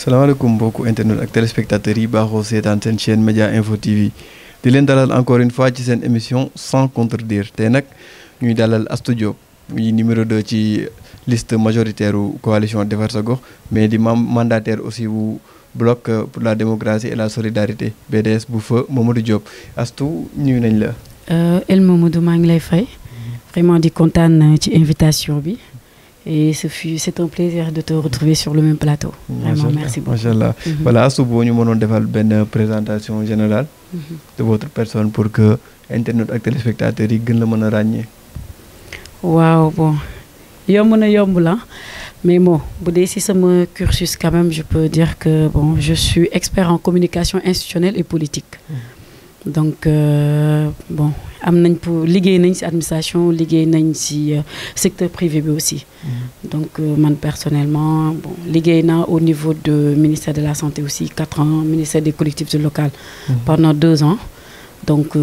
salaamaaleykum mbokku internet ak téléspectateurs yi baaxoo seetaan seen chaîne Média Info TV di leen dalal encore une fois ci seen émission sans contredire tey nag ñuy dalal Astou Diop muy numéro 2 ci liste majoritaire u coalition Defar Sa Gox mais di mandataire aussi wu bloc pour la démocratie et la solidarité BDS bu fa Mamadou Diop Astou ñuy nañ la. El Mamadou maa ngi lay fay vraiment di kontaan ci invitation bi. Et c'est un plaisir de te retrouver sur le même plateau. Vraiment, merci beaucoup. Machallah. Voilà, Astou boo ñu mënoon defal benn présentation générale de votre personne pour que internet ak téléspectateurs yi gën la mën a ràññee. Waaw bon yomb na yomb la mais bon bu dee si sama cursus quand même je peux dire que bon je suis expert en communication institutionnelle et politique. Donc bon am nañ pour liggéey nañ ci administration liggéey nañ ci secteur privé bi aussi. Donc man personnellement bon liggéey naa au niveau de ministère de la santé aussi 4 ans ministère des collectivités locales. Pendant 2 ans donc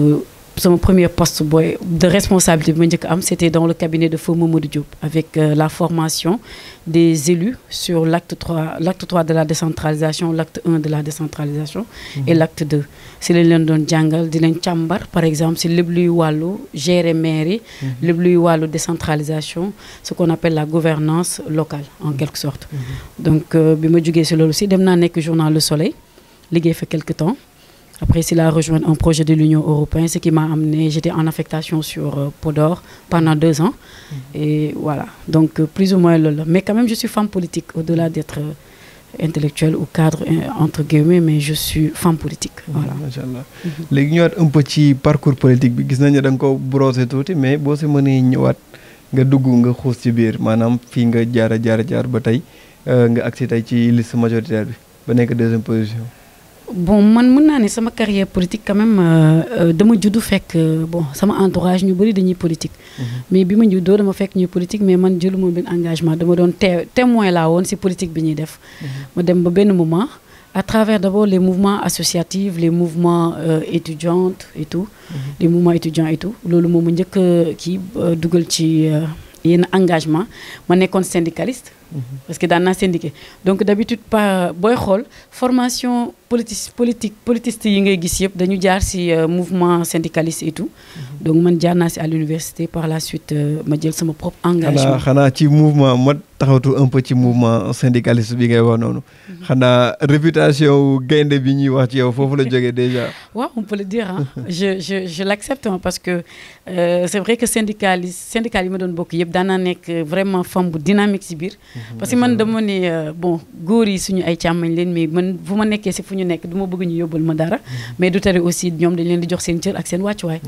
sama premier poste de responsabilité bi ma njëkk am c'était dans le cabinet de feu Mamadou Diop avec la formation des élus sur l'acte 3 de la décentralisation l'acte 1 de la décentralisation et l'acte 2 si lañ leen doon jàngal di leen càmbar par exemple si lépp luy wàllu gérer mairie lépp luy wàllu décentralisation ce qu'on appelle la gouvernance locale en quelque sorte donc bi ma jógee si loolu si dem naa nekk journal Le Soleil liggéey fa quelque temps. Après, c'est là rejoindre un projet de l'Union européenne, ce qui m'a amené, j'étais en affectation sur Podor pendant 2 ans. Et voilà, donc plus ou moins là. Mais quand même, je suis femme politique, au-delà d'être intellectuelle ou cadre, entre guillemets, mais je suis femme politique. Voilà. Machallah. Léegi ñëwaat un peu ci parcours politique bi gis nañu da nga ko brosser tuuti mais boo si mënee ñëwaat nga dugg nga xuus ci biir maanaam fii nga jaar ba tey nga agsi tey ci liste majoritaire bi ba nekk 2e position. Bon man mën naa ne sama carrière politique quand même dama juddu fekk bon sama entourage ñu bëri dañuy politique. Mais bi ma juddoo dama fekk ñuy politique mais man jëluma benn engagement dama doon témoin laa woon ci politique bi ñuy def. ma dem ba benn moment à travers d'abord les mouvements associatifs les mouvements étudiantes et tout. Les mouvements étudiants et tout loolu moom ma njëkk kii dugal ci yenn engagement ma nekkoon syndicaliste. Parce que daan naa syndiqué donc d'habitude pas booy xool formation politiste yi ngay gis yëpp dañu jaar ci mouvement syndicaliste et tout donc man jaar naa ci à l'université par la suite ma jël sama propre engagement. xanaa ci mouvement ma taxawtu un peu ci mouvement syndicaliste bi ngay wax noonu. xanaa réputation gaynde bi ñuy wax ci yow foofu la jógee déjà. waaw on peut le dire hein. je l'accepte parce que c'est vrai que syndical yi ma doon bokk yëpp daan naa nekk vraiment femme bu dynamique ci biir. Parce que man dama ne bon góor yi suñu ay càmmañ leen mais man bu ma nekkee ci fu ñu nekk du ma bëgg ñu yóbbal ma dara mais du tere aussi ñoom dañ leen di jox seen cër ak seen wàccuwaay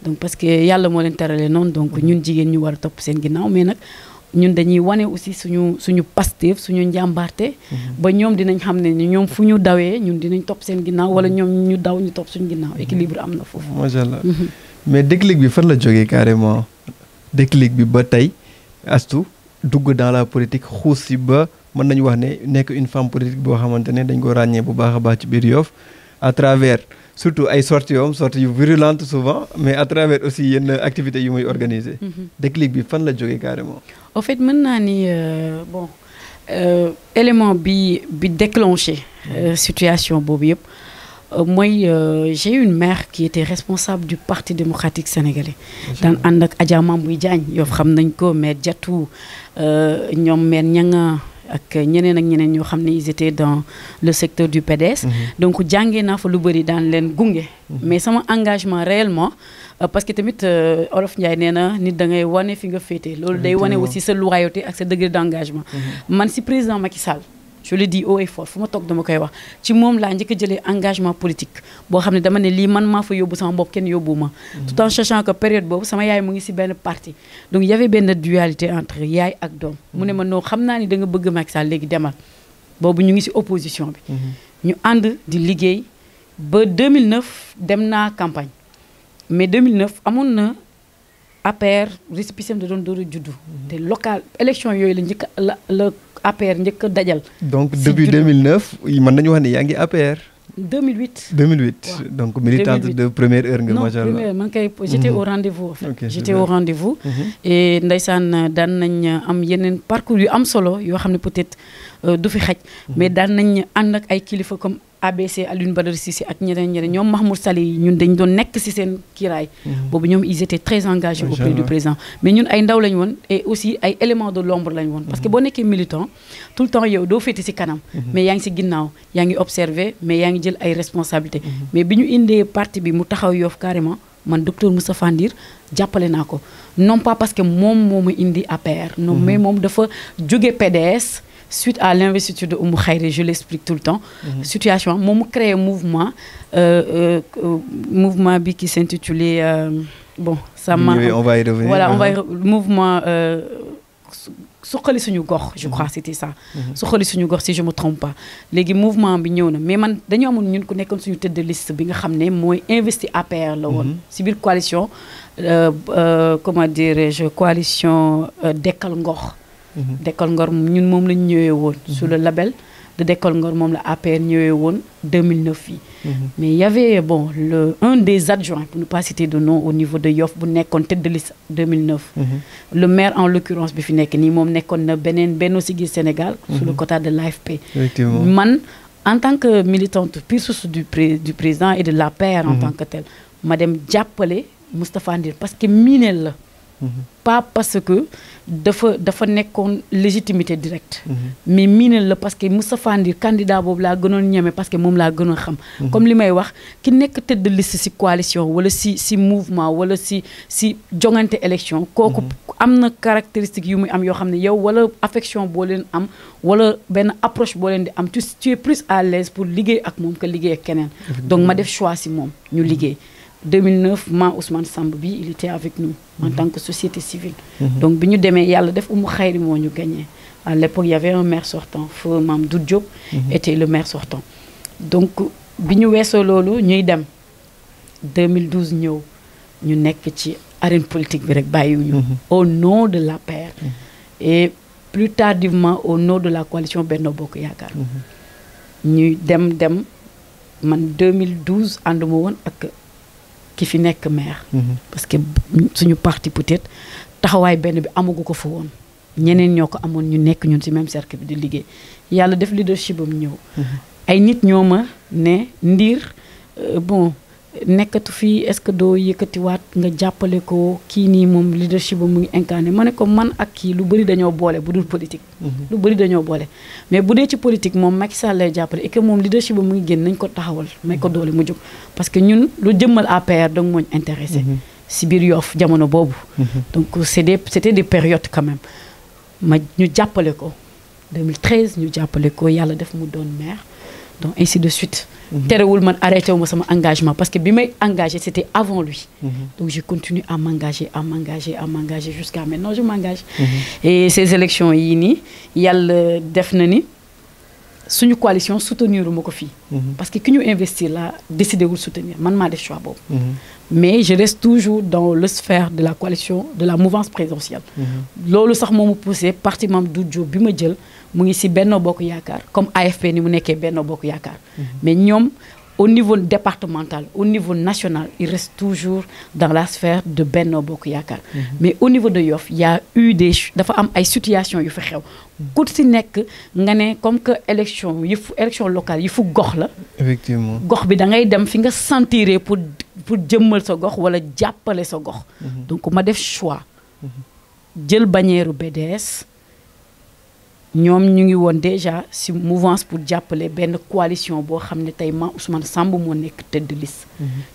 donc parce que yàlla moo leen teralee noonu donc ñun jigéen ñu war a topp seen ginnaaw mais nag ñun dañuy wane aussi suñu Pastef suñu njàmbaarte ba ñoom dinañ xam ne ñoom fu ñu dawee ñun dinañ topp seen ginnaaw wala ñoom ñu daw ñu topp suñu ginnaaw équilibre am na foofu. Macha Allah mais déclic bi fan la jógee carrément déclic bi ba tey Astou dugg dans la politique xuus si ba mën nañu wax ne nekk une femme politique boo xamante ne dañ ko ràññee bu baax a baax ci biir Yoff à travers surtout ay sorties yu virulentes souvent mais à travers aussi yenn activités yu muy organiser. Déclic bi fan la jógee carrément. En fait mën naa ni bon élément bi déclenché situation boobu yëpp mooy j'ai une mère qui était responsable du Parti démocratique sénégalais daan ànd ak Adja Mambuy Diagne Yoff xam nañ ko maire Diatou ñoom maire Ñanga ak ñeneen ñoo xam ne ils étaient dans le secteur du PDS donc jàngee naa fa lu bëri daan leen gunge mais sama engagement réellement parce que tamit Olof Ndiaye nee na nit da ngay wane fi nga féete loolu day wane aussi sa loyauté ak sa degré d'engagement man si président Macky Sall je le dis haut et fort fu ma toog dama koy wax ci moom laa njëkk a jëlee engagement politique boo xam ne dama ne lii man maa fa yóbbu sama bopp kenn yóbbu ma tout en sachant que période boobu sama yaay mu ngi ci benn parti donc y avait benn dualité entre yaay ak doom mu ne ma noo xam naa ni da nga bëgg Macky Sall léegi demal boobu ñu ngi ci opposition bi ñu ànd di liggéey ba 2009 dem naa campagne mais 2009 amoon na APR récépissé da doon door a juddu te local élection yooyu la njëkk la APR njëkk a dajal. Donc depuis 2009 mën nañu wax ne yaa ngi APR. 2008. 2008 ouais. Donc militante 2008. De première heure nga macha allah. Non man kay j'étais au rendez-vous en fait. Okay, j'étais au rendez-vous. Et ndeysaan daan nañ am yeneen parcours yu am solo yoo xam ne peut-être du fi xej mais daan nañ ànd ak ay kilifa comme ABC Alioune Badara Cissé ak ñeneen ñoom Mahmoud Saleh yi ñun dañ doon nekk ci seen kiiraay boobu ñoom ils étaient très engagés auprès du président mais ñun ay ndaw lañ woon et aussi ay éléments de l'ombre lañ woon parce que boo nekkee militant tout le temps yow doo féete ci kanam mais yaa ngi ci ginnaaw yaa ngi observé mais yaa ngi jël ay responsabilités mais bi ñu indee parti bi mu taxaw Yoff carrément man docteur Moustapha Ndir jàppale naa ko non pas parce que moom moo ma indi APR non mais moom dafa jóge PDS suite à l'investiture de Oumou Khayri, je l'explique tout le temps, situation, moi j'ai créé un mouvement qui s'intitulait, bon, ça m'a... On va y revenir. Voilà, mouvement Suqali Suñu Gox, je crois, c'était ça. Suqali Suñu Gox, si je ne me trompe pas. Les mouvements, mais man, dañu amone ñun ku nekkon suñu tête de liste bi nga xamné moy investi APR la won. Si bir coalition comment dirais-je, coalition Dekkal Ngor. Dekkal Ngor ñun moom lañ ñëwee woon sous le label de Dekkal Ngor moom la APR ñëwee woon 2009 yi mais il y avait bon un des adjoints pour ne pas citer de nom au niveau de Yoff bu nekkoon tête de liste 2009 le maire en l'occurrence bi fi nekk nii moom nekkoon na Benno Siggil Sénégal sous le quota de l'AFP man en tant que militante pure source du président et de l'APR en tant que tel ma dem jàppale Moustapha Ndir parce que miineel la pas parce que dafa nekkoon légitimité directe mais miineel la parce que Moustapha Ndir candidat boobu laa gënoon ñeme parce que moom laa gënoon xam comme li may wax ki nekk tête de liste ci coalition wala ci mouvement wala ci jongante élection kooku am na caractéristique yu muy am yoo xam ne yow wala affection boo leen am wala benn approche boo leen di am tu es plus à l'aise pour liggéey ak moom que liggéey ak keneen donc ma def choix ci moom ñu liggéey 2009 Ousmane Samb bi il était avec nous en tant que société civile donc bi ñu demee yàlla def Oumou Khayri moo ñu gagné à l'époque il y avait un maire sortant feu Mamadou Diop était le maire sortant donc bi ñu weesoo loolu ñuy dem 2012 ñëw ñu nekk ci arène politique bi rek bàyyiwuñu au nom de l'APR et plus tardivement au nom de la coalition Benno Bokk Yaakaar ñuy dem man 2012 ànduma woon ak ki fi nekk maire parce que suñu parti peut-être taxawaay benn bi amagu ko fa woon ñeneen ñoo ko amoon ñu nekk ñun ci même cercle bi di liggéey yàlla def leadership am ñëw ay nit ñoo ma ne Ndir bon nekkatu fii est-ce que doo yëkkatiwaat nga jàppale ko kii nii moom leadership am mu ngi incarné ma ne ko man ak kii lu bëri dañoo boole bu dul politique lu bëri dañoo boole mais bu dee ci politique moom Macky Sall lay jàppale et que moom leadership am mu ngi génn nañ ko taxawal may ko doole mu jóg parce que ñun lu jëmmal APR donc mooñ intéressé si biir Yoff jamono boobu donc c'était des périodes quand même ñu jàppale ko 2013 ñu jàppale ko yàlla def mu doon maire donc ainsi de suite terewul man arrêté wu ma sama engagement parce que bi may engagé c'était avant lui donc je continue à m'engager jusqu'à maintenant je m'engage et ces élections yii nii yàlla def na ni suñu coalition soutenir ma ko fii parce que ki ñu investir la décidé wul soutenir man maa def choix boobu mais je reste toujours dans le sphère de la coalition de la mouvance présidentielle loolu sax moo ma poussé parti Mamadou Diop bi ma jël mu ngi ci Benno Bokk Yaakaar comme AFP ni mu nekkee Benno Bokk Yaakaar mais ñoom au niveau départemental au niveau national il reste toujours dans la sphère de Benno Bokk Yaakaar mais au niveau de Yoff il y a eu dafa am ay situations yu fi xew ku ci nekk nga ne comme que élection locale yi fu gox la effectivement gox bi da ngay dem fi nga sentir pour jëmmal sa gox wala jàppale sa gox donc ma def choix jël bannière BDS ñoom ñu ngi woon déjà ci mouvance pour jàppale benn coalition boo xam ne tey Ousmane Samb moo nekk tête de liste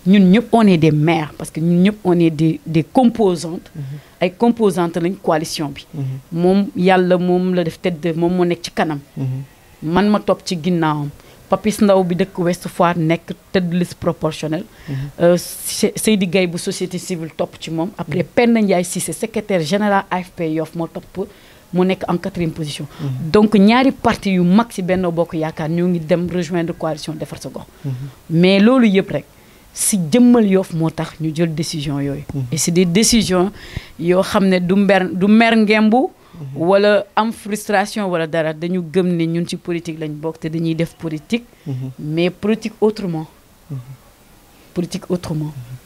ñun ñëpp on est des maires parce que ñun ñëpp on est des composantes ay composantes lañ coalition bi moom yàlla moom la def tête de moom moo nekk ci kanam man ma topp ci ginnaawam Papis Ndaw bi dëkk Ouest Foire nekk tête de liste proportionnelle Seydi Gaye bu société civile topp ci moom après Penda Ndiaye Cissé secrétaire général AFP Yoff moo topp mu nekk en 4e position donc ñaari parti yu mag ci Benno Bokk Yaakaar ñoo ngi dem rejoindre coalition defar sa gox mais loolu yëpp rek ci jëmmal Yoff moo tax ñu jël décision yooyu et c'est des décisions yoo xam ne du mer ngembu wala am frustration wala dara dañu gëm ne ñun ci politique lañ bokk te dañuy def politique mais politique autrement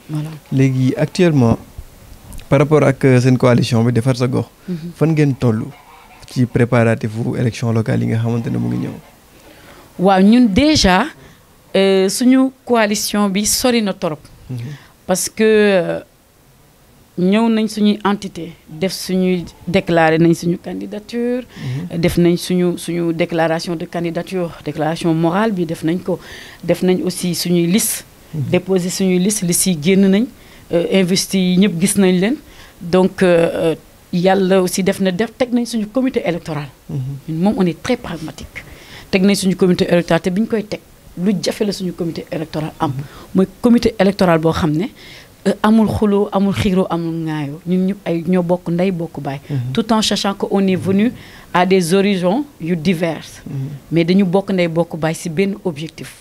voilà léegi actuellement par rapport ak seen coalition bi defar sa gox fan ngeen toll ci préparatif élection locale yi nga xamante ne mu ngi ñëw. waaw ñun déjà suñu coalition bi sori na torop parce que ñëw nañ suñuy entité def suñuy déclaré nañ suñu candidature def nañ suñu déclaration de candidature déclaration morale bi def nañ ko def nañ aussi suñuy liste déposé suñuy liste yi génn nañ investi yi ñëpp gis nañ leen donc yàlla aussi teg nañ suñu comité électoral moom on est très pragmatique teg nañ suñu comité électoral te bi ñu koy teg lu jafe la suñu comité électoral am mooy comité électoral boo xam ne amul xuloo amul xiiroo amul ŋaayoo ñun ñëpp ay ñoo bokk ndey bokk baay tout en sachant que on est venu à des horizons yu diverses mais dañu bokk ndey bokk baay ci benn objectif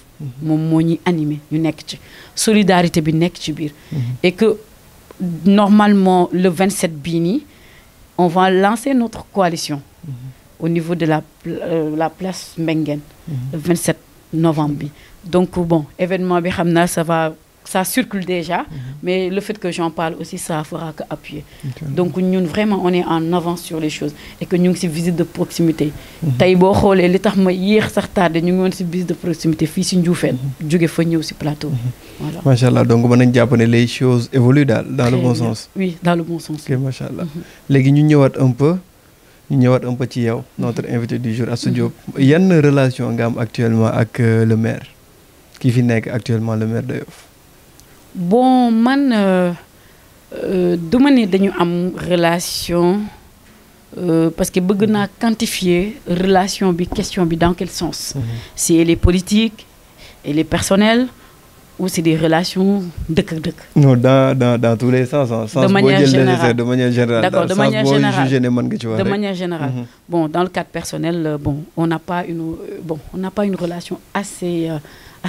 moom moo ñuy animé ñu nekk ci solidarité bi nekk ci biir et que normalement le 27 bii nii on va lancer notre coalition au niveau de la place Mbenguène le 27 novembre bi donc bon événement bi xam naa ça circule déjà mais le fait que j'en parle aussi ça fera que appuyer donc ñun vraiment on est en avance sur les choses et que ñu ngi ci visite de proximité tey boo xoolee li tax ma yéex sax tardé ñu ngi woon ci visite de proximité fii ci Ndioufène jóge fa ñëw ci plateau voilà macha allah donc mën nañ jàpp ne les choses évoluent daal dans le bon sens oui dans le bon sens ok macha allah léegi ñu ñëwaat un peu ci yow notre invité du jour Astou Diop yan relation nga am actuellement ak le maire ki fi nekk actuellement le maire de Yoff. bon man du ma ne dañu am relation parce que bëgg naa quantifier relation bi question bi dans quel sens si elle est politique elle est personnelle ou c'est des relations dëkk ak dëkk. non dans tous les sens de manière générale de manière générale. d'accord de manière générale de manière générale. Bon dans le cadre personnel bon on n'a pas une relation assez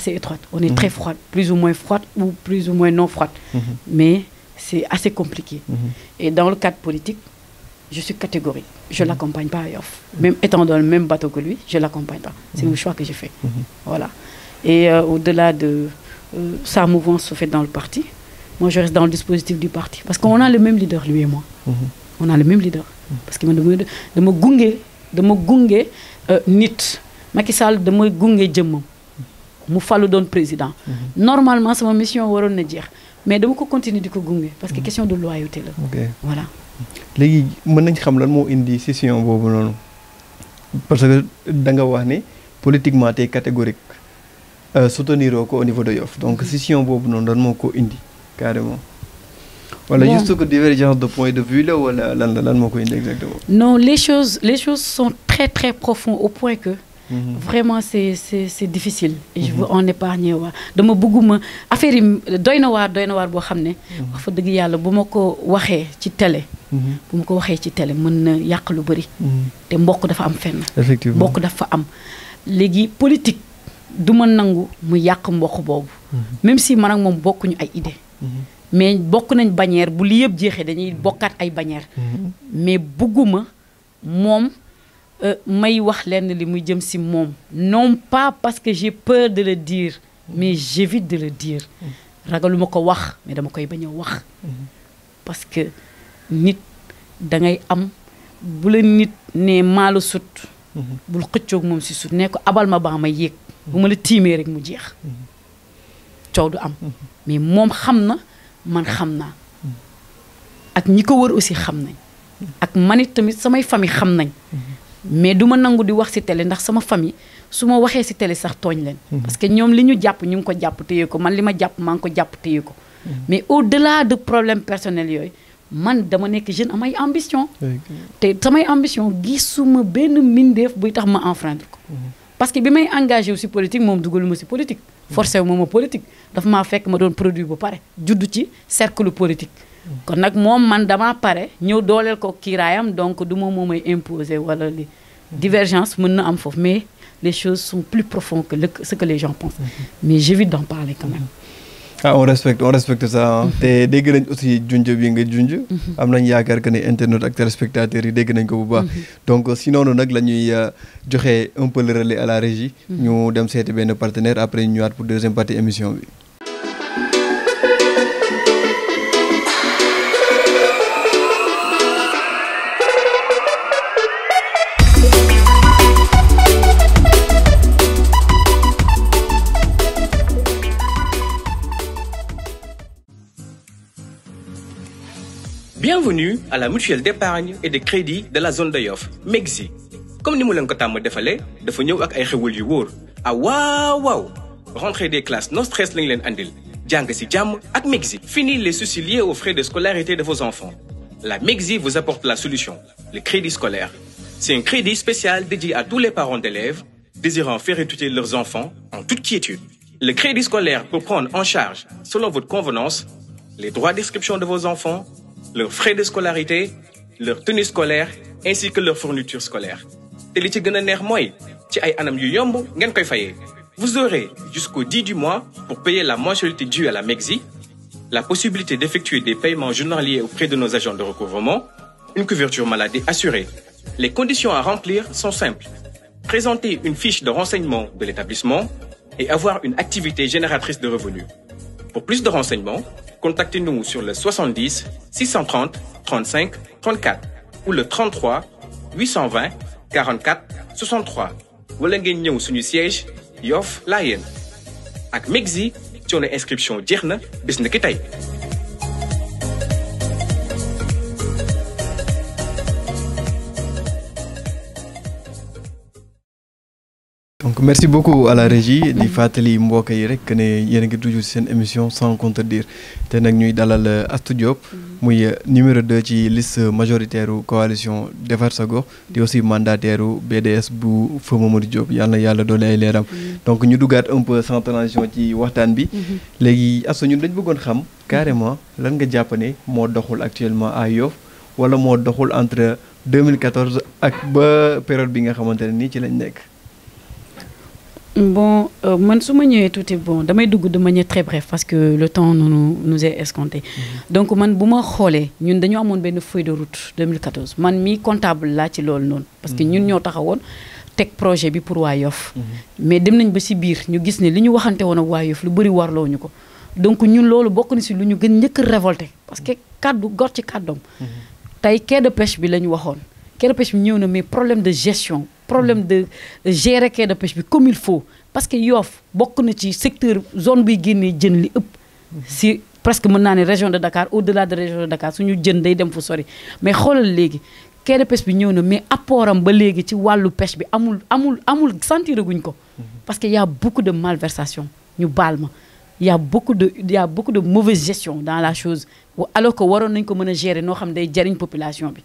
étroite. On est très froide, plus ou moins froide ou plus ou moins non froide. Mais c'est assez compliqué. Et dans le cadre politique, je suis catégorique. Je ne l'accompagne pas à Yoff. Même étant dans le même bateau que lui, je ne l'accompagne pas. C'est le choix que j'ai fait. Voilà. Et au-delà de sa mouvance se fait dans le parti, moi je reste dans le dispositif du parti. Parce qu'on a le même leader, lui et moi. On a le même leader. Parce que de me gunge nit. Macky Sall de me gunge jëmmam. mu fallu doon président normalement sama mission waroon na jeex mais dama ko continuer di ko gunge parce que question de loyauté la voilà léegi mën nañ xam lan moo indi scission boobu noonu parce que da nga wax ni politiquement tey catégorique soutenir ko au niveau de Yoff donc scission boobu noonu lan moo ko indi carrément wala juste que divergence de point de vue la wala lan moo ko indi exactement non les choses sont très très profondes au point que vraiment c'est difficile et je veux en épargner waa dama bëgguma affaire yi doy na waar boo xam ne wax fa dëgg yàlla bu ma ko waxee ci télé mën na yàq lu bëri te mbokk dafa am fenn effectivement mbokk dafa am léegi politique du ma nangu mu yàq mbokk boobu même si man ak moom bokkuñu ay idée mais bokk nañ bannière bu li yëpp jeexee dañuy bokkaat ay bannière mais bëgguma moom may wax lenn li muy jëm ci moom non pas parce que j'ai peur de le dire mais j'évite de le dire ragaluma ko wax mais dama koy bañ a wax parce que nit dangay am bu la nit ne maalu sut bul xëccoog moom ci sut ne ko abal ma baa ma yéeg bu ma la tiimee rek mu jeex coow du am mais moom xam na man xam naa ak ñi ko wër aussi xam nañ ak manit tamit samay famille xam nañ mais du ma nangu di wax ci télé ndax sama famille su ma waxee ci télé sax tooñ leen parce que ñoom li ñu jàpp ñu ngi ko jàpp téye ko man li ma jàpp maa ngi ko jàpp téye ko mais au-delà de problème personnel yooyu man dama nekk jeune amay ambition te samay ambition gisuma benn mbindeef buy tax ma enfreindre ko parce que bi may engagé wu ci politique moom dugaluma ci politique forcé wu ma politique dafa maa fekk ma doon produit bu pare judd ci cercle politique kon nag moom man dama pare ñëw dooleel ko kiiraayam donc du moom moo may imposer wala li divergence mën na am foofu mais les choses sont plus profondes que ce que les gens pensent mais j'évite d'en parler quand même on respecte ça te dégg nañ aussi junj bi nga junj am nañ yaakaar que ne internet ak téléspectateurs yi dégg nañ ko bu baax donc si noonu nag la ñuy joxe un peu le relais à la régie ñu dem seeti benn partenaire après ñu ñëwaat pour deuxième partie émission bi Bienvenue à la mutuelle d'épargne et de crédit de la zone de Yoff, MEGZI. Comme ni mu leen ko tàmm defalee dafa ñëw ak ay xewal yu wóor. Ah waaw. Rentrée des classes, no stress lañ leen andil. Jàng ci jàmm ak MEGZI. Fini les soucis liés aux frais de scolarité de vos enfants. La MEGZI vous apporte la solution, le crédit scolaire. C'est un crédit spécial dédié à tous les parents d'élèves désirant faire étudier leurs enfants en toute quiétude. Le crédit scolaire peut prendre en charge, selon votre convenance, les droits d'inscription de vos enfants, leurs frais de scolarité, leur tenue scolaire, ainsi que leur fourniture scolaire. Te li ci gën a neex mooy ci ay anam yu yomb ngeen koy fayee. Vous aurez jusqu'au 10 du mois pour payer la mensualité due à la MEGZI, la possibilité d'effectuer des paiements journaliers auprès de nos agents de recouvrement, une couverture maladie assurée. Les conditions à remplir sont simples. Présenter une fiche de renseignement de l'établissement et avoir une activité génératrice de revenus. Pour plus de renseignements, contactez-nous sur le 70 630 35 34 ou le 33 820 44 63. wala ngeen ñëw suñu siège Yoff Layène. Ak MEGZI coono inscription jeex na bis na ki tey. Donc merci beaucoup à la régie di fàttali mbokk yi rek ne yéen a ngi toujours ci seen émission sans contredire te nag ñuy dalal Astou Diop muy numéro 2 ci liste majoritaire coalition Defar Sa Gox di aussi mandataire BDS bu Feu Mamadou Diop yàlla na yàlla doole ay leeram. Donc ñu duggaat un peu sans transition ci waxtaan bi. Léegi Astou ñun dañ bëggoon xam carrément lan nga jàpp ne moo doxul actuellement à Yoff wala moo doxul entre 2014 ak ba période bi nga xamante ne nii ci lañ nekk. Bon, man su ma ñëwee tuuti bon damay dugg de manière très bref parce que le temps nous est escompté. Donc man bu ma xoolee ñun dañu amoon benn feuille de route 2014 man mii comptable laa ci loolu noonu. parce que ñun ñoo taxawoon teg projet bi pour waa Yoff. mais dem nañ ba si biir ñu gis ne li ñu waxante woon ak waa Yoff lu bëri warloo ñu ko. donc ñun loolu bokk na si lu ñu gën njëkk a révolté parce que kaddu gor ci kàddoom. tey quai de pêche bi la ñu waxoon. quai de pêche bi ñëw na mais problème de gestion. problème de gérer quai de pêche bi comme il faut parce que Yoff bokk na ci secteur zone buy génnee jën li ëpp si presque mën naa ne région de Dakar au-delà de région de Dakar suñu jën day dem fu sori mais xoolal léegi quai de pêche bi ñëw na mais apportam ba léegi ci wàllu pêche bi amul sentir guñ ko parce que y a beaucoup de malversation ñu baal ma y a beaucoup de mauvaise gestion dans la chose alors que waroon nañ ko mën a gérer noo xam day jariñ population bi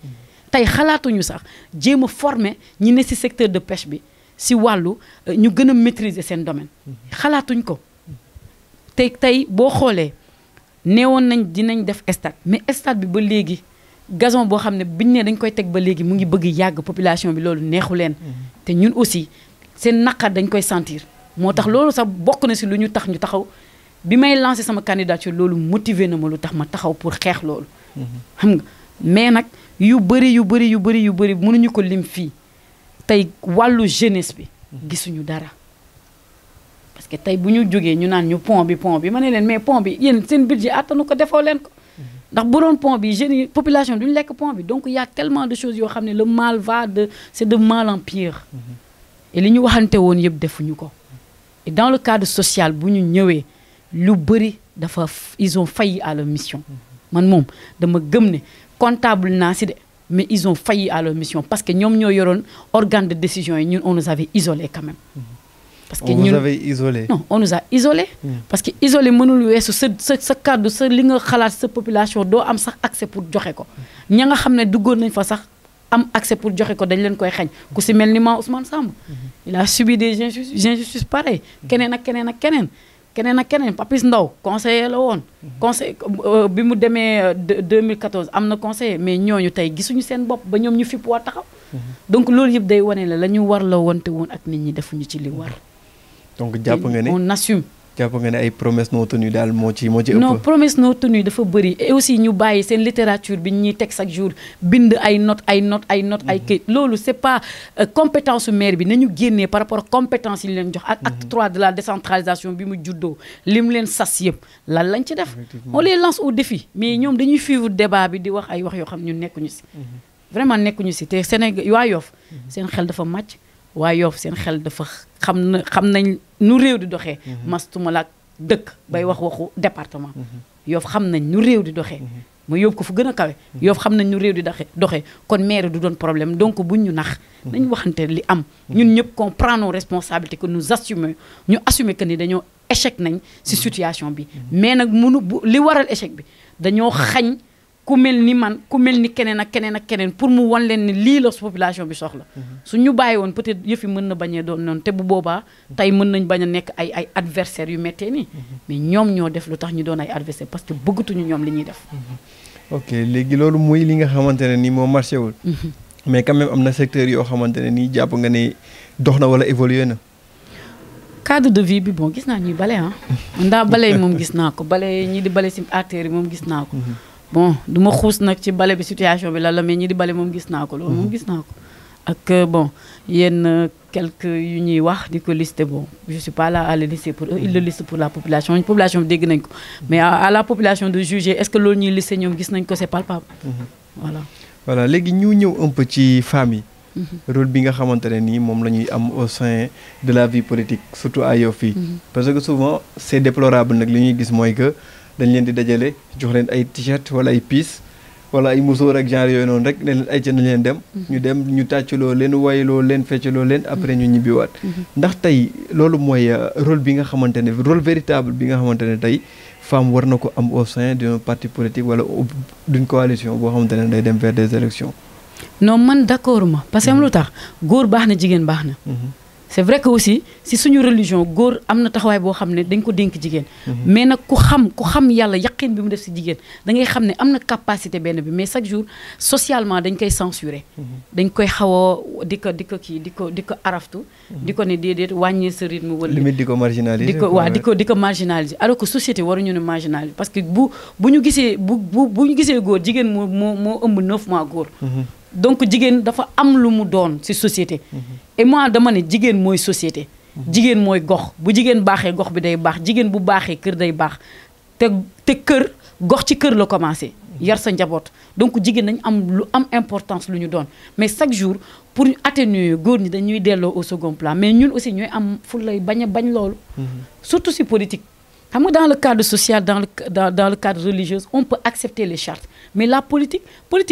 tey xalaatuñu sax jéem a former ñi ne ci secteur de pêche bi ci wàllu ñu gën a maîtriser seen domaine xalaatuñ ko tey boo xoolee neewoon nañ dinañ def stade mais stade bi ba léegi gazon boo xam ne biñ ne dañ koy teg ba léegi mu ngi bëgg yàgg population bi loolu neexu leen te ñun aussi seen naqar dañ koy sentir moo tax loolu sax bokk na ci lu ñu tax ñu taxaw bi may lancé sama candidature loolu motivé na ma lu tax ma taxaw pour xeex loolu xam nga mais nag yu bëri mënuñu ko lim fii tey wàllu jeunesse bi gisuñu dara parce que tey bu ñu jógee ñu naan ñu pont bi ma ne leen mais pont bi yéen seen budget attanu ko defoo leen ko ndax bu doon pont bi jeunes yi population duñu lekk pont bi donc y a tellement de choses yoo xam ne le mal c'est de mal en pire et li ñu waxante woon yëpp defuñu ko et dans le cadre social bu ñu ñëwee lu bëri ils ont failli à leur mission man moom dama gëm ne comptable naa si de mais ils ont failli à leur mission parce que ñoom ñoo yoroon organe de décision yi ñun on nous avait isolés quand même. parce que ñun vous avez isolé. non on nous a isolés. parce que isolé mënul weesu sa kàddu sa li nga xalaat sa population doo am sax accès pour joxe ko. ña nga xam ne duggoon nañ fa sax am accès pour joxe ko dañ leen koy xañ ku si mel ni ma Ousmane Samb. il a subi des injustices pareilles. keneen ak Papis Ndaw conseiller la woon conseil bi mu demee 2014 am na conseiller mais ñooñu tey gisuñu seen bopp ba ñoom ñu fipp waa taxaw donc loolu yëpp day wane la ñu war la wante woon ak nit ñi defuñu ci li war donc jàpp nga ne on assume jàpp nga ne ay promesses non tenues daal moo ci ëpp. non promesses non tenues dafa bëri et aussi ñu bàyyi seen littérature bi ñuy teg chaque jour bind ay notes ay kayit loolu c'est pas compétence maire bi nañu génnee par rapport ak compétence yi leen jox ak acte 3 de la décentralisation bi mu juddoo lim leen sas yëpp lan lañ ci def on les lance au défi mais ñoom dañuy suivre débat bi di wax ay wax yoo xam ñun nekkuñu si vraiment nekkuñu si te Sénégal waa Yoff seen xel dafa màcc waa Yoff seen xel dafa xam nañ nu réew di doxee mastuma la dëkk bay waxu département Yoff xam nañ nu réew di doxee ma yóbbu ko fu gën a kawe Yoff xam nañ ñu réew di doxee kon maire du doon problème donc buñ ñu nax nañ waxante li am ñun ñëpp qu'on prend nos responsabilités que nous assumer que ni dañoo échec nañ ci situation bi mais nag li waral échec bi dañoo xañ ku mel ni man ku mel ni keneen ak keneen ak keneen pour mu wan leen ni lii la population bi soxla su ñu bàyyi woon peut-être yëf yi mën na bañee doon noonu te bu boobaa tey mën nañ bañ a nekk ay adversaires yu méttee nii mais ñoom ñoo def lu tax ñu doon ay adversaires parce que bëggatuñu ñoom li ñuy def ok léegi loolu mooy li nga xamante ne nii moo marché wul mais quand même am na secteur yoo xamante ne nii jàpp nga ne dox na wala évolué na cadre de vie bi bon gis naa ñuy bale ndaa bale yi moom gis naa ko bale ñi di bale si artères yi moom gis naa ko bon du ma xuus nag ci bale bi situation bi la mais ñi di bale moom gis naa ko loolu moom gis naa ko ak bon yenn quelques yu ñuy wax di ko lister bon je suis pas là à le lister pour eux ils le listent pour la population bi dégg nañ ko mais à la population de juger est-ce que loolu ñuy lister ñoom gis nañ ko c'est palpable voilà léegi ñu ñëw un peu ci femmes yi rôle bi nga xamante ne nii moom la ñuy am au sein de la vie politique surtout à Yoff fii parce que souvent c'est déplorable nag li ñuy gis mooy que dañ leen di dajale jox leen ay t-shirt wala ay piis wala ay musóor ak genre yooyu noonu rek ne leen ay ca nañ leen dem ñu tàccaloo leen wayloo leen feccaloo leen après ñu ñibbiwaat ndax tey loolu mooy rôle bi nga xamante ne rôle véritable bi nga xamante ne tey femme war na ko am au sein d'un parti politique wala d'une coalition boo xamante ne day dem vers des élections non man d'accord ma parce que am lu tax góor baax na jigéen baax na c'est vrai que aussi si suñu religion góor am na taxawaay boo xam ne dañ ko dénk jigéen mais nag ku xam yàlla yaqin bi mu def si jigéen da ngay xam ne am na capacité benn bi mais chaque jour socialement dañ koy censurer dañ koy xaw a di ko araftu di ko ne déedéet wàññi sa rythme wala limite di ko marginaliser di ko marginaliser alors que société waruñu ne marginaliser parce que bu ñu gisee góor jigéen moo ëmb 9 mois góor donc jigéen dafa am lu mu doon ci société et moi dama ne jigéen mooy société jigéen mooy gox bu jigéen baaxee gox bi day baax jigéen bu baaxee kër day baax te kër gox ci kër la commencé yar sa njaboot donc jigéen dañ am lu am importance lu ñu doon mais chaque jour pour ñu atténuer góor ñi dañuy delloo au second plan mais ñun aussi ñooy am fu lay bañ loolu surtout ci politique xam nga dans le cadre social dans le cadre religieux on peut accepter les chartes mais la politique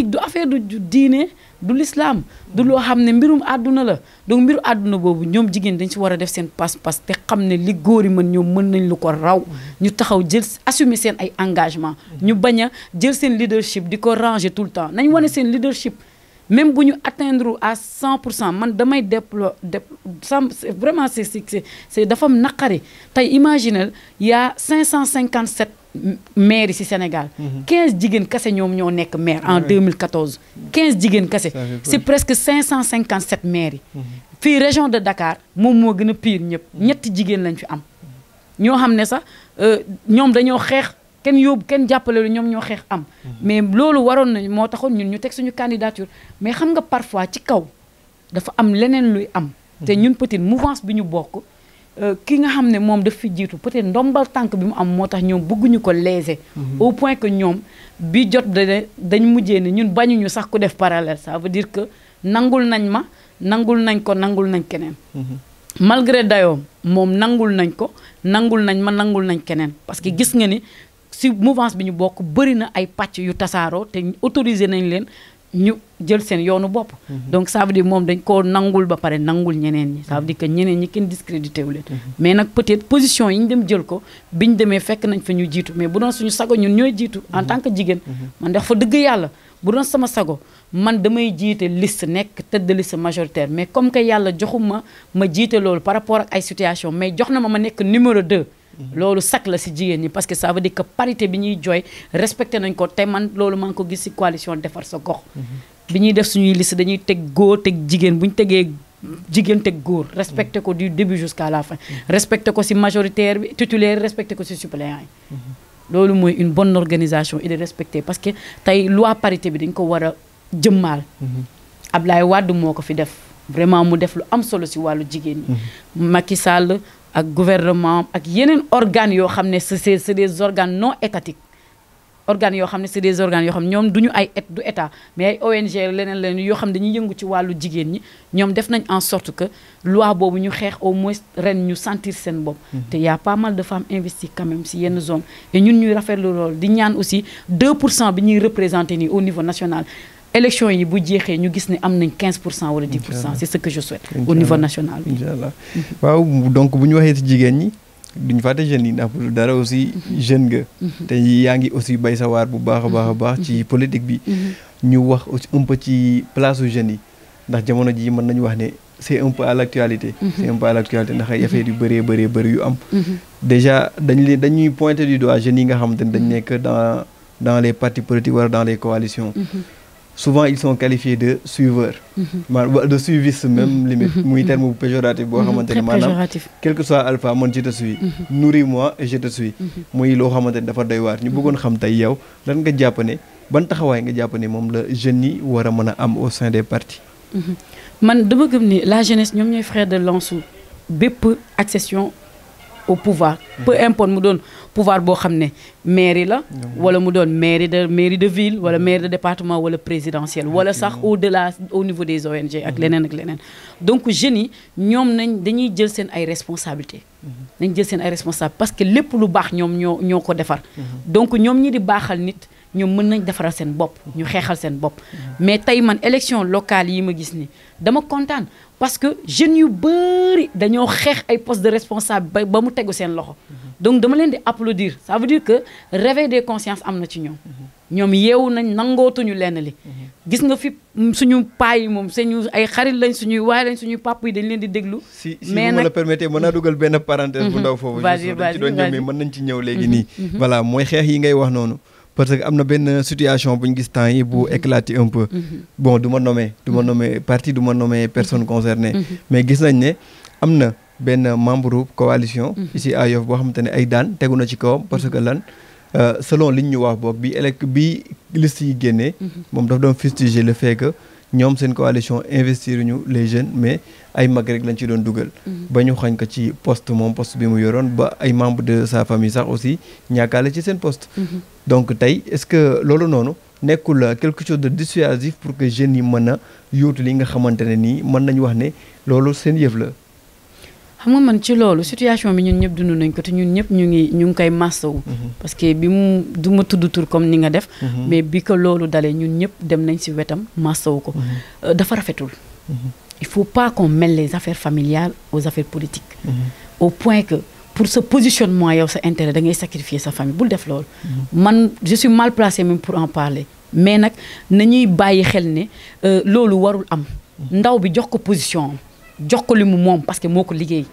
du affaire du diine du l'islam du loo xam ne mbirum àdduna la donc mbiru àdduna boobu ñoom jigéen dañ ci war a def seen pas-pas te xam ne li góor yi ñoom mën nañ lu ko raw ñu taxaw jël assumer seen ay engagement ñu bañ a jël seen leadership di ko ranger tout le temps nañ wane seen leadership même bu ñu atteindre à 100% man damay vraiment c'est dafa am naqari tey imaginez y a 557 maires yi ci Sénégal 15 jigéen kese ñoom ñoo nekk maire en 2014 15 jigéen kese c'est presque 557 maires yi fii région de Dakar moom moo gën a pire ñetti jigéen lañ fi am ñoo xam ne sax ñoom dañoo xeex kenn jàppale lu ñoom ñoo xeex am mais loolu waroon nañ moo taxoon ñun ñu teg suñu candidature mais xam nga parfois ci kaw dafa am leneen luy am te ñun peut-être mouvance bi ñu bokk ki nga xam ne moom daf fi jiitu peut-être ndombal tànk bi mu am moo tax ñoom bëgguñu ko léser au point que ñoom bi jot dañ mujjee ne ñun bañuñu sax ku def parallèle ça veut dire que nangul nañ ma nangul nañ ko nangul nañ keneen malgré dayoom moom nangul nañ ko nangul nañ ma nangul nañ keneen parce que gis nga ni si mouvance bi ñu bokk bëri na ay pàcc yu tasaaroo te autorisé nañ leen ñu jël seen yoonu bopp donc ça veut dire moom dañ koo nangul ba pare nangul ñeneen ñi ça veut dire que ñeneen ñi kenn discrédité wu leen mais nag peut-être position yi ñu dem jël ko biñ demee fekk nañ fa ñu jiitu mais bu doon suñu sago ñun ñooy jiitu en tant que jigéen man ndax fa dëgg yàlla bu doon sama sago man damay jiite liste nekk tête de liste majoritaire mais comme que yàlla joxuma ma jiite loolu par rapport ak ay situation mais jox na ma nekk numéro 2 loolu sac la ci jigéen ñi parce que ça veut dire que parité bi ñuy jooy respecté nañ ko te man loolu maa ngi ko gis ci coalition defar sa gox bi ñuy def suñuy liste dañuy teg góor teg jigéen bu ñu tegee jigéen teg góor respecté ko du début jusqu'à la fin respecté ko ci majoritaire bi titulaire respecté ko ci suppléant yi loolu mooy une bonne organisation et de respecter parce que tey loi parité bi dañ ko war a jëmmaal Ablaye Wade moo ko fi def vraiment mu def lu am solo ci wàllu jigéen ñi Macky Sall ak gouvernement ak yeneen organes yoo xam ne c'est des organes non étatiques organes yoo xam ne c'est des organes yoo xam ne ñoom duñu ay du état mais ay ONG leneen yoo xam ne dañuy yëngu ci wàllu jigéen ñi ñoom def nañ en sorte que loi boobu ñu xeex au moins ren ñu sentir seen bopp te y a pas mal de femmes investies quand même si yenn zone et ñun ñuy rafetlu loolu di ñaan aussi 2% bi ñuy représenté nii au niveau national élection yi bu jeexee ñu gis ne am nañ 15% wala 10% c'est ce que je souhaite au niveau national bi inchallah waaw donc bu ñu waxee ci jigéen ñi duñ fàtte jeunes yi ndax dara aussi jeune nga te yaa ngi aussi bay sa waar bu baax a baax ci politique bi ñu wax aussi un peu ci place u jeunes yi ndax jamono ji mën nañu wax ne c'est un peu à l'actualité c'est un peu à l'actualité ndax ay affaire yu bëri yu am déjà dañuy pointer du doigt jeunes yi nga xamante ne dañ nekk dans les partis politiques wala dans les coalitions souvent ils sont qualifiés de suiveurs de suivistes même limite muy terme bu péjoratif boo xamante ne maanaam quel que soit alpha man je te suis nourris-moi et je te suis muy loo xamante ne dafa doy waar ñu bëggoon xam tey yow lan nga jàpp ne ban taxawaay nga jàpp ne moom la jeunes yi war a mën a am au sein des partis man dama gëm ni la jeunesse ñoom ñooy frère de lance bépp accession au pouvoir peu importe mu doon pouvoir boo xam ne mairie la wala mu doon mairie de ville wala mairie de département wala présidentielle wala sax au-delà au niveau des ONG ak leneen donc jeunes yi ñoom dañuy jël seen ay responsabilités nañ jël seen ay responsabilités parce que lépp lu baax ñoom ñoo ko defar donc ñoom ñi di baaxal nit ñoom mën nañ defaral seen bopp ñu xeexal seen bopp mais tey man élection locale yi ma gis ni dama kontaan parce que jeunes yu bëri dañoo xeex ay postes de responsable ba mu tegu seen loxo donc dama leen di applaudir ça veut dire que réveil des consciences am na ci ñoom yeewu nañ nangootuñu lenn li gis nga fi suñu paa yi moom suñu ay xarit lañ suñuy waay lañ suñuy papa yi dañ leen di déglu si mais vous me le permettez mën naa dugal benn parenthèse bu ndaw foofu ci doon ñëw mais mën nañ ci ñëw léegi nii voilà mooy xeex yi ngay wax noonu parce que am na benn situation bu ñu gis temps yi bu éclater un peu bon du ma nommer parti du ma nommer personne concernée mais gis nañ ne am na benn membre coalition ici à Yoff boo xamante ne ay daan tegu na ci kawam parce que lan selon liñ ñu wax boog bi liste yi génnee moom daf doon fustiger le fait que ñoom seen coalition investir ñu les jeunes mais ay mag rek lañ ci doon dugal ba ñu xañ ko ci poste bi mu yoroon ba ay membres de sa famille sax aussi ñàkkaale ci seen poste donc tey est-ce que loolu noonu nekkul quelque chose de dissuasif pour que jeunes yi mën a yóotu li nga xamante ne nii mën nañu wax ne loolu seen yëf la xam nga man ci loolu situation bi ñun ñëpp dund nañ ko te ñun ñëpp ñu ngi koy massawu parce que bi mu du ma tudd tur comme ni nga def mais bi ko loolu dalee ñun ñëpp dem nañ ci wetam massawu ko dafa rafetul il faut pas qu'on mêle les affaires familiales aux affaires politiques au point que pour ce positionnement yow sa intérêt da ngay sacrifier sa famille bul def loolu man je suis mal placée même pour en parler mais nag nañuy bàyyi xel ne loolu warul am ndaw bi jox ko position am jox ko li mu moom parce que moo ko liggéey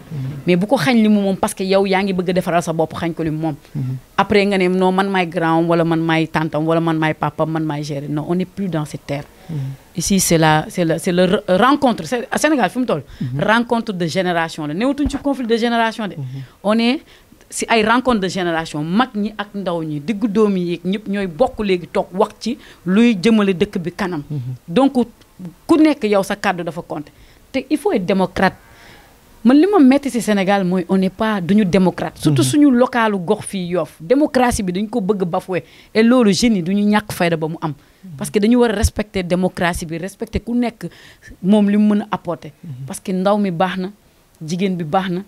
mais bu ko xañ li mu moom parce que yow yaa ngi bëgg a defaral sa bopp xañ ko li mu moom après nga ne non man maay grand wala man maay tantam wala man maay papam man maay gérer non on n'est plus dans cette terre ici c'est la rencontre Sénégal fi mu toll rencontre de génération la néewatuñ ci conflit de génération de on est si ay rencontre de génération mag ñi ak ndaw ñi diggu doom yi ñëpp ñooy bokk léegi toog wax ci luy jëmale dëkk bi kanam donc ku nekk yow sa kàddu dafa compter te il faut être démocrate man li ma metti ci Sénégal mooy on n'est pas duñu démocrate surtout suñu localu gox fii Yoff démocratie bi dañ ko bëgg bafoué et loolu jeunes yi duñu ñàkk fayda ba mu am parce que dañu war a respecter démocratie bi respecter ku nekk moom li mu mën a apporter parce que ndaw mi baax na jigéen bi baax na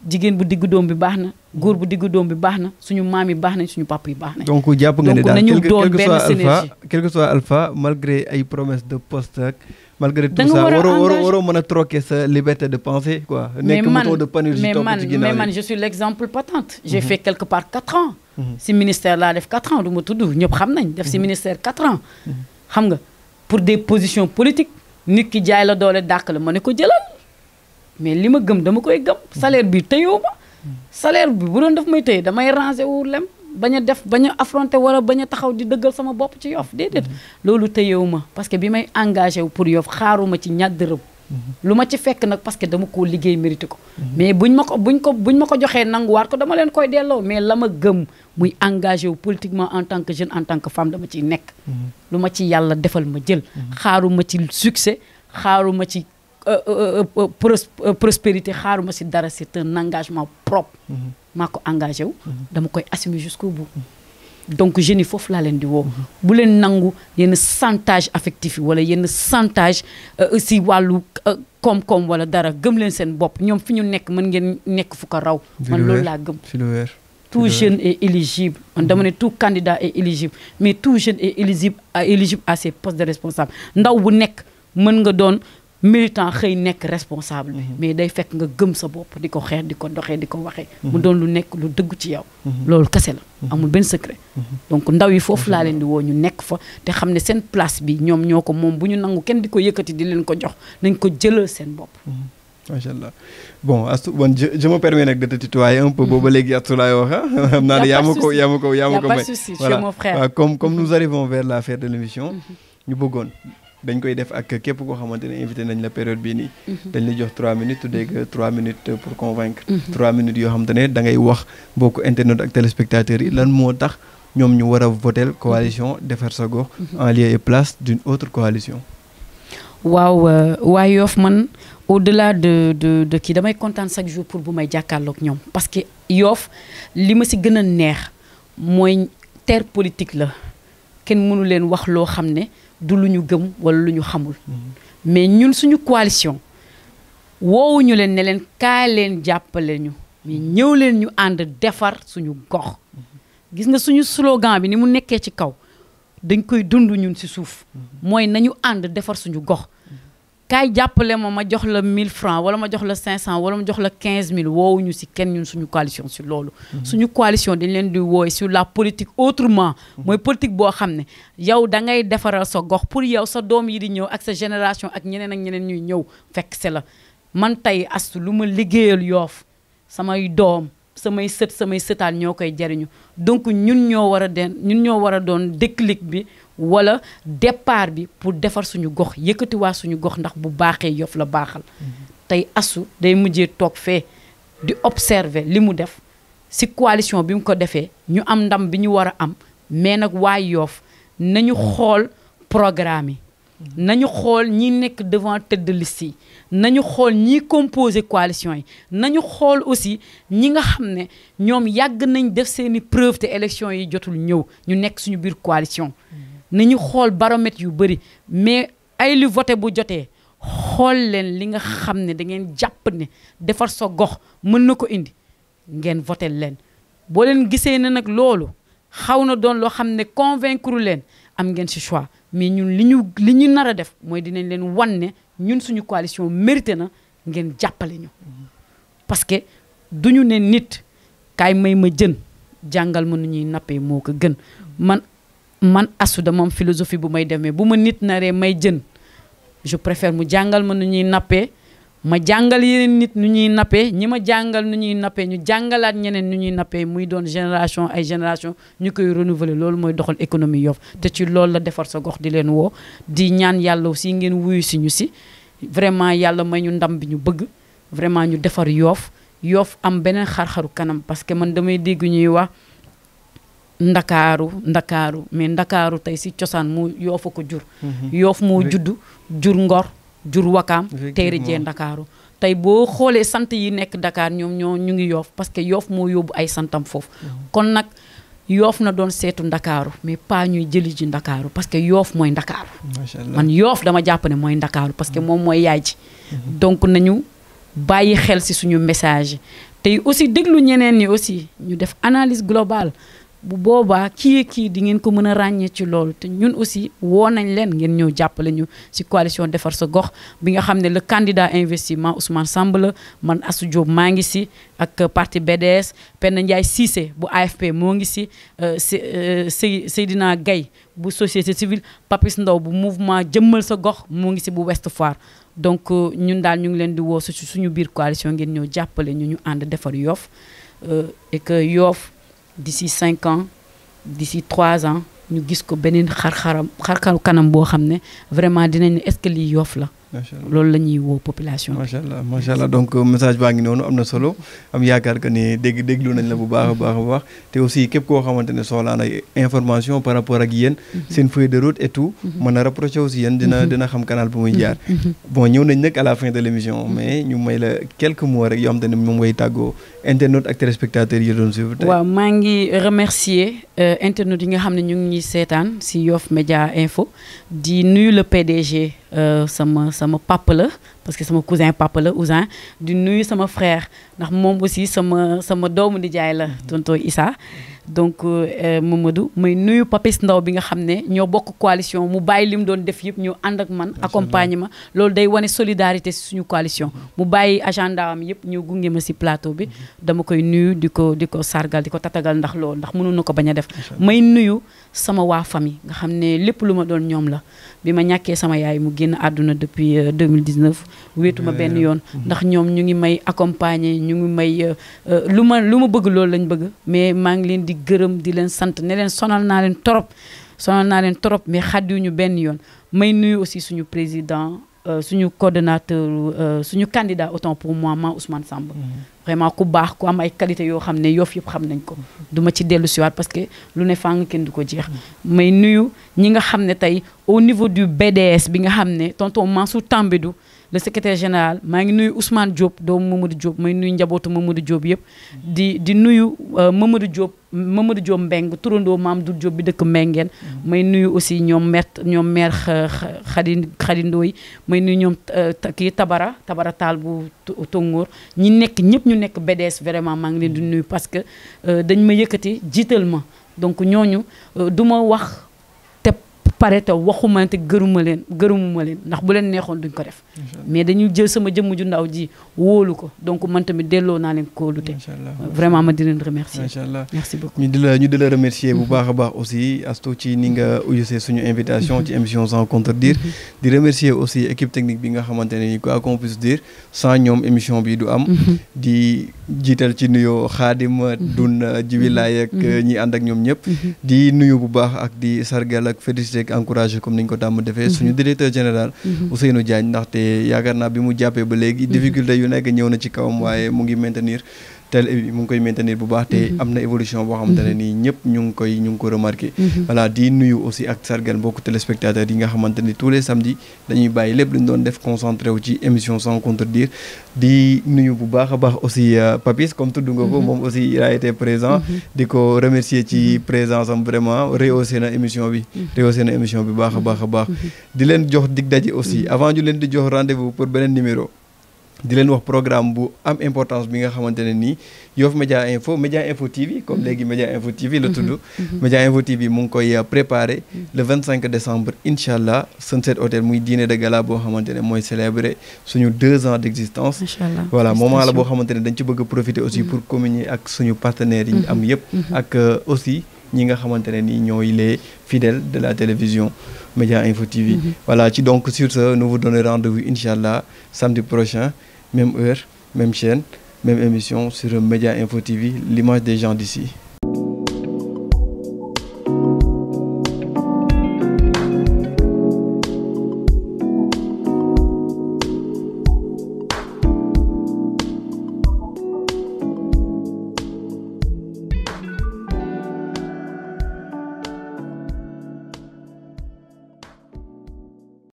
jigéen bu diggu doom bi baax na góor bu diggu doom bi baax na suñu maam yi baax nañ suñu papa yi baax nañ donc jàpp nga ne daal nañu doon benn synergie quel que soit alpha malgré ay promesses de poste ak malgré tout ça waroo mën a troquer sa liberté de penser quoi nekk moto de panurgie topp ci ginnaaw mais man je suis l'exemple patente j'ai fait quelque part 4 ans si ministère laa def 4 ans du ma tudd ñëpp xam nañ def si ministère 4 ans xam nga pour des positions politiques nit ki jaay la doole dàq la ma ne ko jëlal mais li ma gëm dama koy gëm salaire bi tëyoo ma salaire bi bu doon daf may tëye damay ranger wu lem bañ a affronter wala bañ a taxaw di dëggal sama bopp ci Yoff déedéet loolu tëyewu ma parce que bi may engagé wu pour Yoff xaaruma ci ñaar dërëm lu ma ci fekk nag parce que dama koo liggéey mérité ko mais buñ ma ko joxee nanguwaat ko dama leen koy delloo mais la ma gëm muy engagé wu politiquement en tant que jeune en tant que femme dama ciy nekk lu ma ci yàlla defal ma jël xaaruma ci succès xaaruma ci prospérité xaaruma si dara c'est un engagement propre maa ko engagé wu dama koy assumer jusqu'au bout donc jeunes yi foofu laa leen di woo bu leen nangu yenn chantage affectif yi wala yenn chantage si wàllu koom-koom wala dara gëm leen seen bopp ñoom fi ñu nekk mën ngeen nekk fu ko raw man loolu laa gëm tout jeune est éligible on dama ne tout candidat est éligible mais tout jeune est éligible à ces postes de responsable ndaw bu nekk mën nga doon militant xëy nekk responsable bi mais day fekk nga gëm sa bopp di ko xeex di ko doxee di ko waxee mu doon lu nekk lu dëgg ci yow loolu kese la amul benn secret donc ndaw yi foofu laa leen di woo ñu nekk fa te xam ne seen place bi ñoom ñoo ko moom bu ñu nangu kenn di ko yëkkati di leen ko jox nañ ko jëlal seen bopp macha allah bon Astou bon je me permets nag de te tutoyer un peu booba léegi Astou laay wax xam naa ne yaa ma ko may voilà comme nous arrivons vers la fin de l'émission ñu bëggoon dañ koy def ak képp koo xamante ne invité nañ la période bii nii dañ la jox 3 minutes tuddee que 3 minutes pour convaincre 3 minutes yoo xamante ne da ngay wax mbokku internet ak téléspectateurs yi lan moo tax ñoom ñu war a voter coalition Defar sa gox en lieu et place d'une autre coalition waaw waa Yoff man au-delà de kii damay kontaan chaque jour pour bu may jàkkaarloog ñoom parce que Yoff li ma si gën a neex mooy terre politique la kenn mënu leen wax loo xam ne du lu ñu gëm wala lu ñu xamul mais ñun suñu coalition woowuñu leen ne leen kaa leen jàppale ñu mais ñëw leen ñu ànd defar suñu gox gis nga suñu slogan bi ni mu nekkee ci kaw dañ koy dund ñun ci suuf mooy nañu ànd defar suñu gox kaay jàppale ma jox la 1000 francs wala ma jox la 500 wala ma jox la 15000 woowuñu ci kenn ñun suñu coalition ci loolu suñu coalition dañ leen di wooy sur la politique autrement mooy politique boo xam ne yow da ngay defaral sa gox pour yow sa doom yi di ñëw ak sa génération ak ñeneen ñuy ñëw fekk c'est la man tey Astou lu ma liggéeyal Yoff samay doom samay sëtaan ñoo koy jariñu donc ñun ñoo war a doon déclic bi wala départ bi pour defar suñu gox yëkkatiwaa suñu gox ndax bu baaxee Yoff la baaxal tey Astou day mujjee toog fee di observer li mu def ci coalition bi mu ko defee ñu am ndam bi ñu war a am mais nag waa Yoff nañu xool programme yi nañu xool ñi nekk devant tête de liste yi nañu xool ñi composé coalition yi nañu xool aussi ñi nga xam ne ñoom yàgg nañ def seeni preuve te élection yi jotul ñëw ñu nekk suñu biir coalition nañu xool baromètre yu bëri mais ay li voté bu jotee xool leen li nga xam ne da ngeen jàpp ne defar sa gox mën na ko indi ngeen voté leen boo leen gisee ne nag loolu xaw na doon loo xam ne convaincre leen am ngeen ci choix mais ñun li ñu nar a def mooy dinañ leen wan ne ñun suñu coalition mérité na ngeen jàppale ñu parce que duñu ne nit kaay may ma jën jàngal ma nu ñuy nappee moo ko gën man Astou dama am philosophie bu may demee bu ma nit naree may jën je préfère mu jàngal ma nu ñuy nappee ma jàngal yeneen nit nu ñuy nappee ñi ma jàngal nu ñuy nappee ñu jàngalaat ñeneen nu ñuy nappee muy doon génération ñu koy renouveler loolu mooy doxal économie Yoff te ci loolu la defar sa gox di leen woo di ñaan yàlla aussi ngeen wuyu si ñu si vraiment yàlla may ñu ndam bi ñu bëgg vraiment ñu defar Yoff am beneen xar-xaru kanam parce que man damay dégg ñuy wax ndakaaru mais ndakaaru tey si cosaan mu Yoff a ko jur Yoff moo juddu jur Ngor jur Wakaam teeri jee ndakaaru tey boo xoolee sant yi nekk Dakar ñoom ñu ngi Yoff parce que Yoff moo yóbbu ay santam foofu kon nag Yoff na doon seetu ndakaaru mais pas ñuy jëli ji ndakaaru parce que Yoff mooy ndakaaru man Yoff dama jàpp ne mooy ndakaaru parce que moom mooy yaay ji donc nañu bàyyi xel si suñu message tey aussi déglu ñeneen ñi aussi ñu def analyse globale bu boobaa kii di ngeen ko mën a ràññee ci loolu te ñun aussi woo nañ leen ngeen ñëw jàppale ñu ci coalition defar sa gox bi nga xam ne le candidat investissement Ousmane Samb la man Astou Diop maa ngi ci ak parti BDS Penda Ndiaye Cissé bu AFP moo ngi ci Seydina Gaye bu société civile Papis Ndaw bu mouvement jëmmal sa gox moo ngi ci bu Ouest Foire donc ñun daal ñu ngi leen di woo ci suñu biir coalition ngeen ñëw jàppale ñu ànd defar Yoff et que Yoff d'ici 5 ans d'ici 3 ans ñu gis ko beneen xar kanam boo xam ne vraiment dinañ ne est-ce que lii Yoff la loolu la ñuy woo population bi. macha allah donc message baa ngi noonu am na solo am yaakaar que ni déglu nañ la bu baax a baax te aussi képp koo xamante ne soxlaa na information par rapport ak yéen seen feuille de route et tout mën a rapproché aussi yéen dina xam canal bu muy jaar. bon ñëw nañ nag à la fin de l'émission mais ñu may la quelques mots rek yoo xam te ne moom ngay tàggoo internautes ak téléspectateurs yi doon suivre tey. waaw maa ngi remercier internautes yi nga xam ne ñu ngi ñuy seetaan si Yoff Média Info di nuyu le PDG sama papa la parce que sama cousin papa la Ousin di nuyu sama frère ndax moom aussi sama doomu nijaay la tonton Issa donc Mamadou may nuyu Papis Ndaw bi nga xam ne ñoo bokk coalition mu bàyyi li mu doon def yëpp ñu ànd ak man accompagner ma loolu day wane solidarité si suñu coalition mu bàyyi agenda am yëpp ñu gunge ma si plateau bi dama koy nuyu di ko sargal di ko tatagal ndax loolu ndax mënu na ko bañ a def may nuyu sama waa famille nga xam ne lépp lu ma doon ñoom la bi ma ñàkkee sama yaay mu génn àdduna depuis 2019 wéetuma benn yoon ndax ñoom ñu ngi may accompagner ñu ngi may lu ma bëgg loolu lañ bëgg mais maa ngi leen di gërëm di leen sant ne leen sonal naa leen trop mais xaddiwuñu benn yoon may nuyu aussi suñu président suñu coordonnateur suñu candidat autant pour moi Ousmane Samba vraiment ku baax ku am ay qualité yoo xam ne Yoff yëpp xam nañ ko duma ci dellu siwaat parce que lu ne fàng kenn du ko jeex may nuyu ñi nga xam ne tey au niveau du BDS bi nga xam ne tonton Mansour Tambédou le secrétaire général maa ngi nuyu Ousmane Diop doomu Mamadou Diop may nuyu njabootu Mamadou Diop yëpp di nuyu Mamadou Diop Mbeng turandoo Maam Dul Diop bi dëkk Mbengeen may nuyu aussi ñoom maire Khady Ndoye may nuyu ñoom kii Tabara Taal bu Tongoor ñi nekk ñëpp ñu nekk BDS vraiment maa ngi leen di nuyu parce que dañ ma yëkkati jiital ma donc ñooñu du ma wax te pare te waxuma te gërumuma leen ndax bu leen neexoon duñ ko def mais dañu jël sama jëmm ju ndaw ji wóolu ko donc man tamit delloo naa leen kóolute vraiment ma di leen remercier macha allah merci beaucoup ñu di la remercier bu baax a baax aussi Astou ci ni nga uyusee suñu invitation ci émission sans contredire di remercier aussi équipe technique bi nga xamante ne ni quoi qu'on puisse dire sans ñoom émission bi du am di jiital ci nuyoo Xaadim Dun Jibilaay ak ñi ànd ak ñoom ñëpp di nuyu bu baax ak di sargal ak féliciter ak encourager comme niñ ko tàmm defee suñu directeur général Ousseynou Diagne ndaxte yaakaar naa bi mu jàppee ba léegi difficulté yu nekk ñëw na ci kawam waaye mu ngi koy maintenir bu baax te am na évolution boo xamante ne nii ñëpp ñu ngi ko remarqué voilà di nuyu aussi ak sargal mbokk téléspectateurs yi nga xamante ni tous les samedis dañuy bàyyi lépp lu ñu doon def concentré wu ci émission sans contredire di nuyu bu baax a baax aussi Papis comme tudd nga ko moom aussi il a été présent di ko remercier ci présence am vraiment rehaussé na émission bi baax a baax di leen jox dig daje aussi avant ñu leen di jox rendez-vous pour beneen numéro di leen wax programme bu am importance bi nga xamante ne nii Yoff Média Info TV comme léegi Média Info TV la tudd Média Info TV mu ngi koy préparé le 25 décembre incha allah Sunset Hotel muy dîner de gala boo xamante ne mooy célébrer suñu 2 ans d'existence voilà moment la boo xamante ne dañ ci bëgg a profiter aussi pour communier ak suñu partenaires yi ñu am yëpp ak aussi ñi nga xamante ne nii ñooy les fidèles de la télévision Média Info TV voilà donc sur ce nous vous donnons rendez-vous incha allah samedi prochain même heure même chaîne même émission sur Média Info TV l'image des gens d'ici